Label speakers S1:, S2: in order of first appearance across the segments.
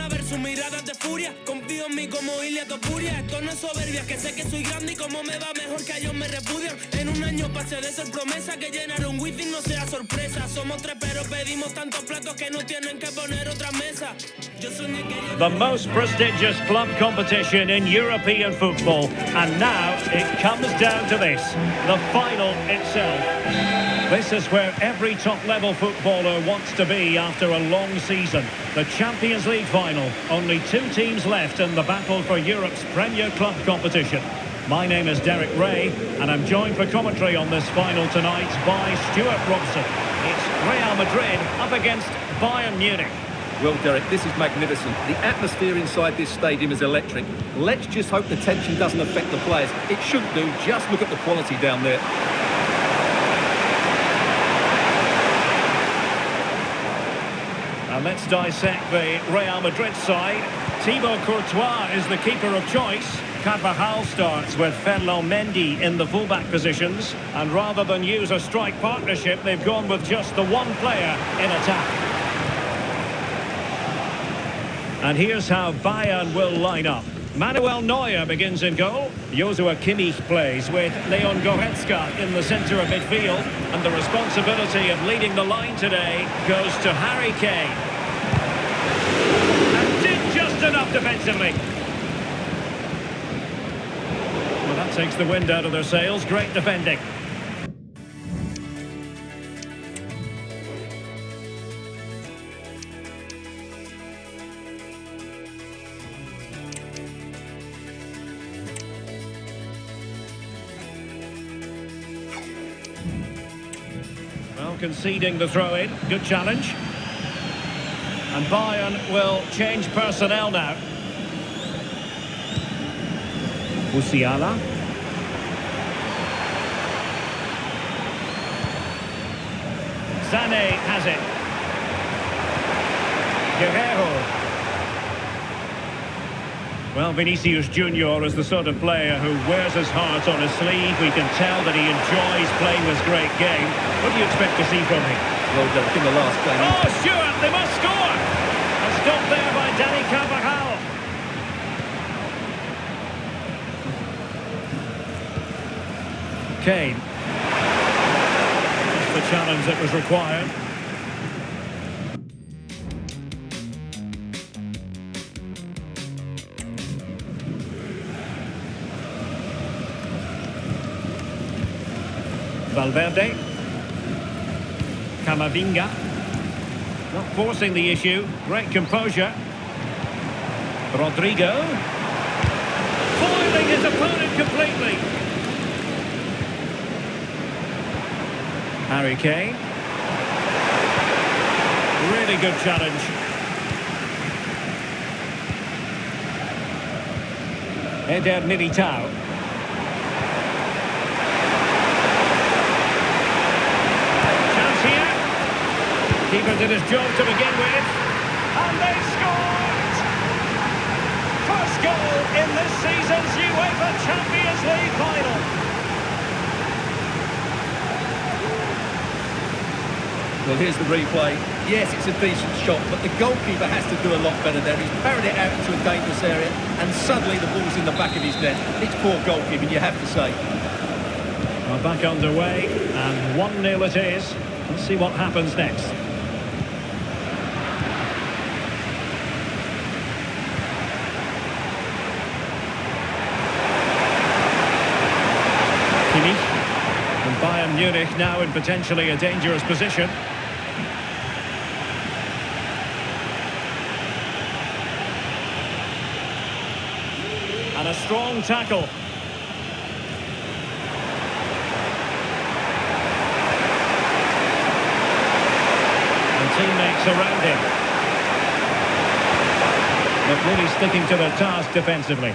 S1: a ver sus miradas de furia. Confío en mí como Ilia Topuria. Esto no es soberbia, que sé que soy grande y como me va mejor que a ellos me repudian. En un año pasé de ser promesa que llenar un wifi no sea sorpresa. Somos tres pero pedimos tantos platos que no tienen que poner otra mesa. Yo soñé que
S2: The most prestigious club competition in European football, and now it comes down to this, the final itself. This is where every top-level footballer wants to be after a long season. The Champions League final. Only two teams left in the battle for Europe's premier club competition. My name is Derek Ray, and I'm joined for commentary on this final tonight by Stuart Robson. It's Real Madrid up against Bayern Munich.
S3: Well, Derek, this is magnificent. The atmosphere inside this stadium is electric. Let's just hope the tension doesn't affect the players. It shouldn't do. Just look at the quality down there.
S2: And let's dissect the Real Madrid side. Thibaut Courtois is the keeper of choice. Carvajal starts with Ferland Mendy in the fullback positions. And rather than use a strike partnership, they've gone with just the one player in attack. And here's how Bayern will line up. Manuel Neuer begins in goal. Joshua Kimmich plays with Leon Goretzka in the centre of midfield. And the responsibility of leading the line today goes to Harry Kane. And did just enough defensively. Well, that takes the wind out of their sails. Great defending. Conceding the throw-in. Good challenge. And Bayern will change personnel now. Musiala. Sané has it. Guerrero. Well, Vinicius Junior is the sort of player who wears his heart on his sleeve. We can tell that he enjoys playing this great game. What do you expect to see from him?
S3: Well, Derek, in the last game...
S2: Oh, Stuart, they must score! A stop there by Dani Carvajal. Kane. That's the challenge that was required. Valverde. Camavinga. Not forcing the issue. Great composure. Rodrigo. Foiling his opponent completely. Harry Kane. Really good challenge. Eder Militao. Keeper did his job to begin with. And they scored! First goal in this season's Uefa Champions League final.
S3: Well, here's the replay. Yes, it's a decent shot, but the goalkeeper has to do a lot better there. He's parried it out into a dangerous area, and suddenly the ball's in the back of his net. It's poor goalkeeping, you have to say.
S2: Well, back underway, and 1-0 it is. Let's see what happens next. And Bayern Munich now in potentially a dangerous position. And a strong tackle. And teammates around him. But really sticking to their task defensively.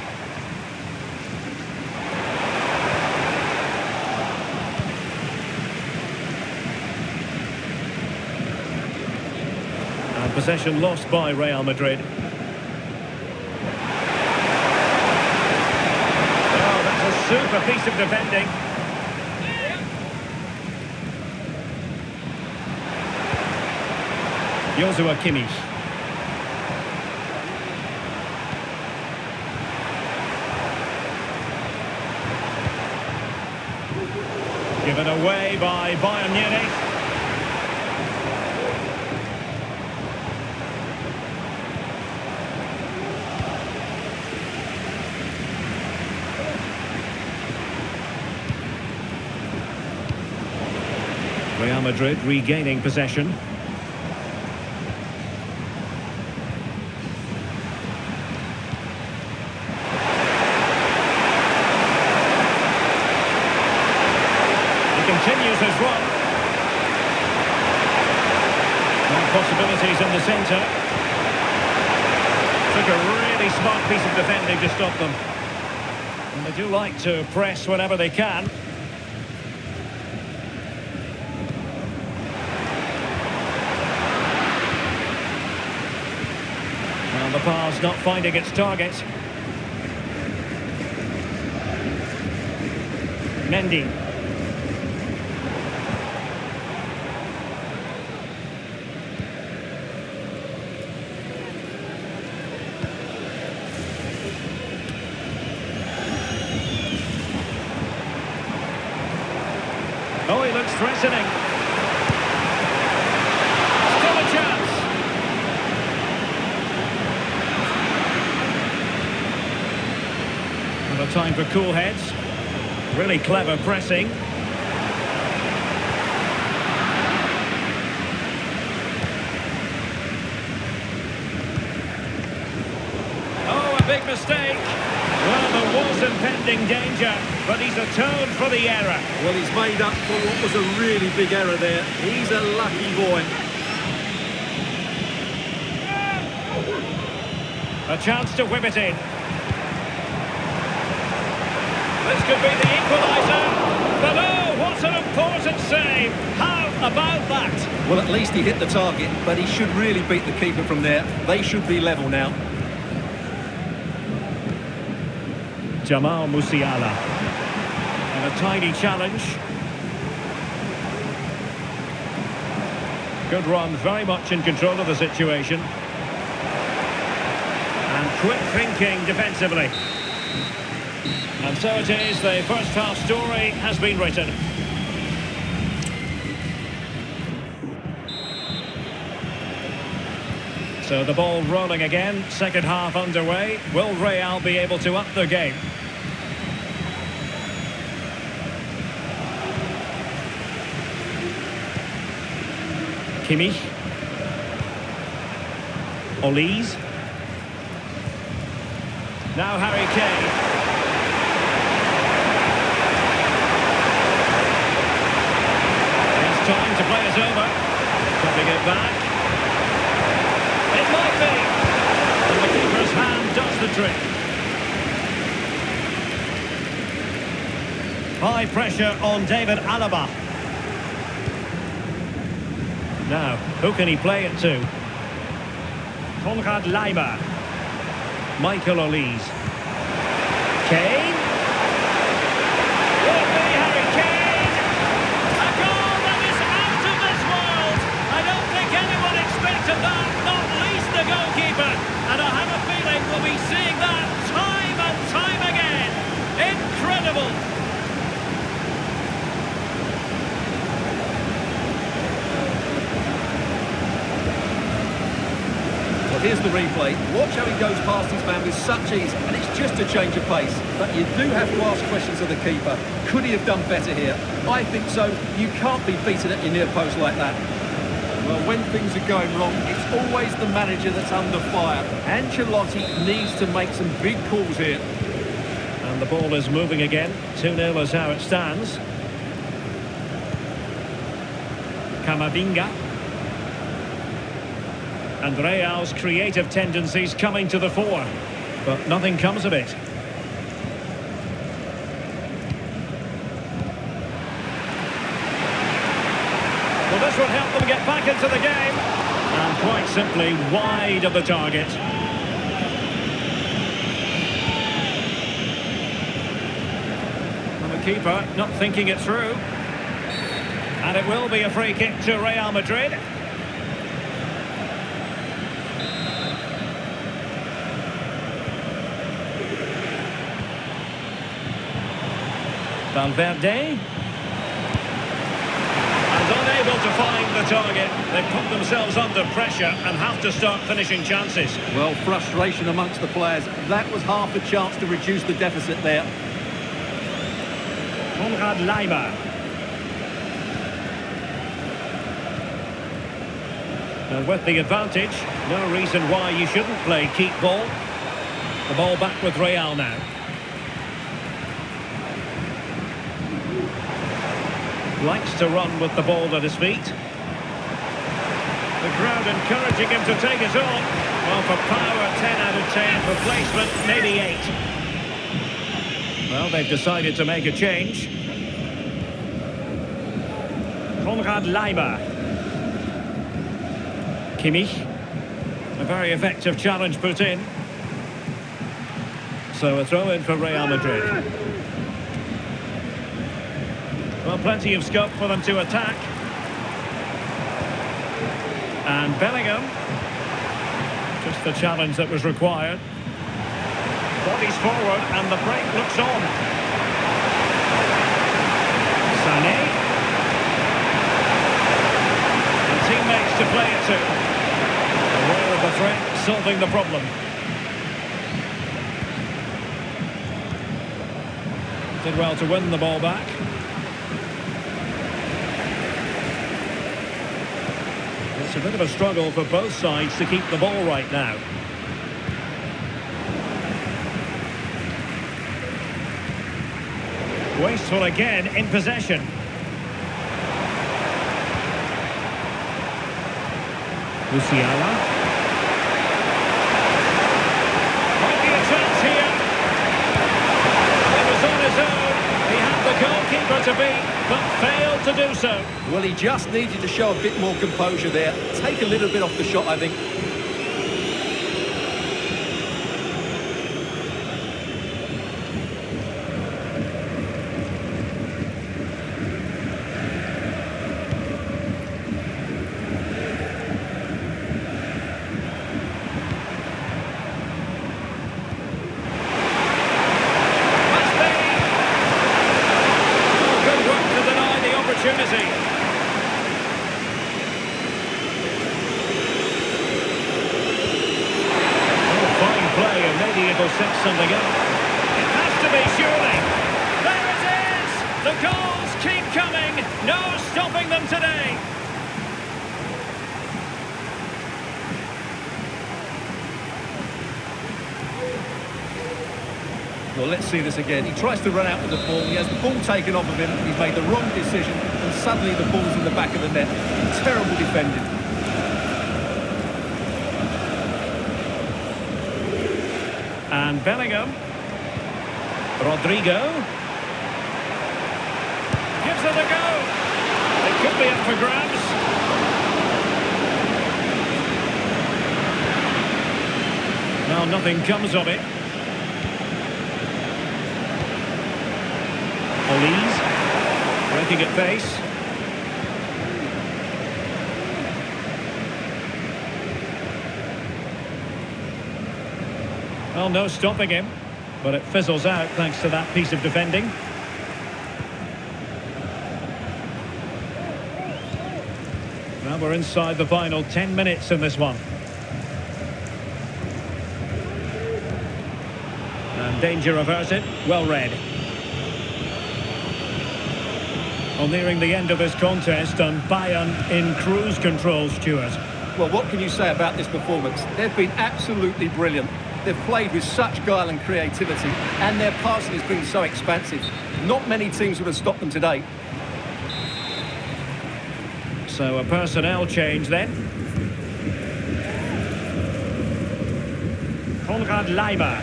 S2: Possession lost by Real Madrid. Oh, that's a super piece of defending. Joshua Kimmich. Given away by Bayern Munich. Real Madrid regaining possession. He continues his run. More possibilities in the centre. Took a really smart piece of defending to stop them. And they do like to press whenever they can. The pass not finding its target. Mendy. Oh, he looks threatening. Still a chance. Time for cool heads. Really clever pressing. Oh, a big mistake. Well, there was impending danger, but he's atoned for the error.
S3: Well, he's made up for what was a really big error there. He's a lucky boy.
S2: A chance to whip it in. This could be the equaliser. But oh, what an important save. How about that?
S3: Well, at least he hit the target, but he should really beat the keeper from there. They should be level now.
S2: Jamal Musiala. And a tiny challenge. Good run, very much in control of the situation. And quick thinking defensively. And so it is, the first half story has been written. So the ball rolling again, second half underway. Will Real be able to up their game? Kimmich. Olise. Now Harry Kane. Time to play it over. Cutting it back. It might be. And the keeper's hand does the trick. High pressure on David Alaba. Now, who can he play it to? Konrad Leiber. Michael Olise. Kane. Will it be Harry Kane? A goal that is out of this world. I don't think anyone expected that, not least the goalkeeper. And I have a feeling we'll be seeing that time and time again. Incredible.
S3: Here's the replay. Watch how he goes past his man with such ease, and it's just a change of pace. But you do have to ask questions of the keeper. Could he have done better here? I think so. You can't be beaten at your near post like that. Well, when things are going wrong, it's always the manager that's under fire. Ancelotti needs to make some big calls here.
S2: And the ball is moving again. 2-0 is how it stands. Camavinga. And Real's creative tendencies coming to the fore. But nothing comes of it. Well, this would help them get back into the game. And quite simply, wide of the target. And the keeper not thinking it through. And it will be a free kick to Real Madrid. Valverde. the target. They've put themselves under pressure and have to start finishing chances.
S3: Well, frustration amongst the players. That was half a chance to reduce the deficit there.
S2: Konrad Laimer. And with the advantage, no reason why you shouldn't play keep ball. The ball back with Real now. Likes to run with the ball at his feet. The crowd encouraging him to take it on. Well, for power, 10 out of 10. For placement, maybe 8. Well, they've decided to make a change. Konrad Laimer. Kimmich. A very effective challenge put in. So a throw in for Real Madrid. Well, plenty of scope for them to attack. And Bellingham. Just the challenge that was required. Bodies forward and the break looks on. Sané. And teammates to play it to. Aware of the threat, solving the problem. Did well to win the ball back. It's a bit of a struggle for both sides to keep the ball right now. Wasteful again in possession. Musiala. Might be a chance here. He was on his own. He had the goalkeeper to beat, but failed to do so.
S3: Well, he just needed to show a bit more composure there. Take a little bit off the shot, I think.
S2: Opportunity. Oh, fine play, and maybe it'll set something up. It has to be, surely. There it is! The goals keep coming. No stopping them today.
S3: Well, let's see this again. He tries to run out with the ball. He has the ball taken off of him. He's made the wrong decision. And suddenly the ball's in the back of the net. Terrible defending.
S2: And Bellingham. Rodrigo. Gives it a go. It could be up for grabs. Well, nothing comes of it. Olise, breaking at pace. Well, no stopping him, but it fizzles out thanks to that piece of defending. Well, we're inside the final 10 minutes in this one. And danger averted, well read. Well, nearing the end of this contest and Bayern in cruise control, Stuart.
S3: Well, what can you say about this performance? They've been absolutely brilliant. They've played with such guile and creativity, and their passing has been so expansive. Not many teams would have stopped them today.
S2: So a personnel change then. Konrad Laimer.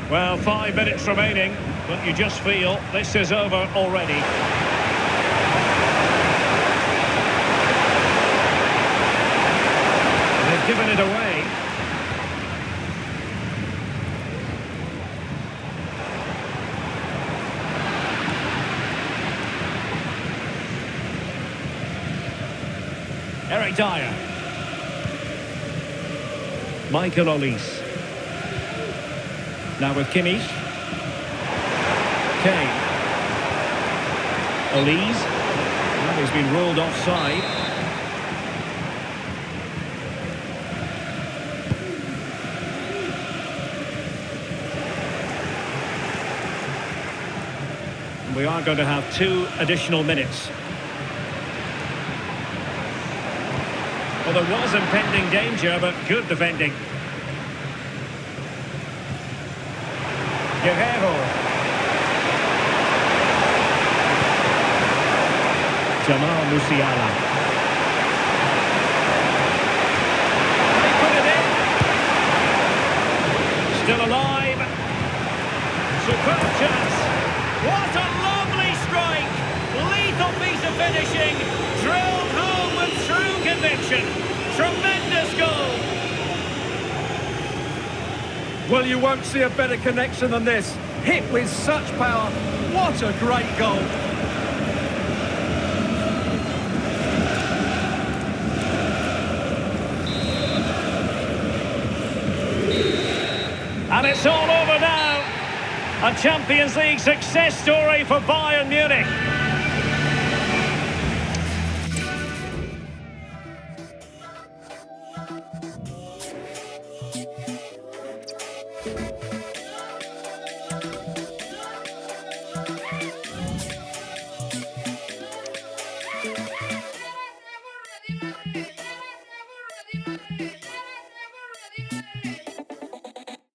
S2: Well, 5 minutes remaining, but you just feel this is over already. They've given it away. Eric Dyer. Michael Olise. Now with Kimmich. Kane. Olise. He's been ruled offside. We are going to have 2 additional minutes. Well, there was impending danger, but good defending. Guerrero. Jamal Musiala. They put it in. Still alive. Superb chance. What a lovely strike! Lethal piece of finishing. Drilled home with true conviction. Tremendous goal.
S3: Well, you won't see a better connection than this. Hit with such power. What a great goal.
S2: And it's all over now. A Champions League success story for Bayern Munich.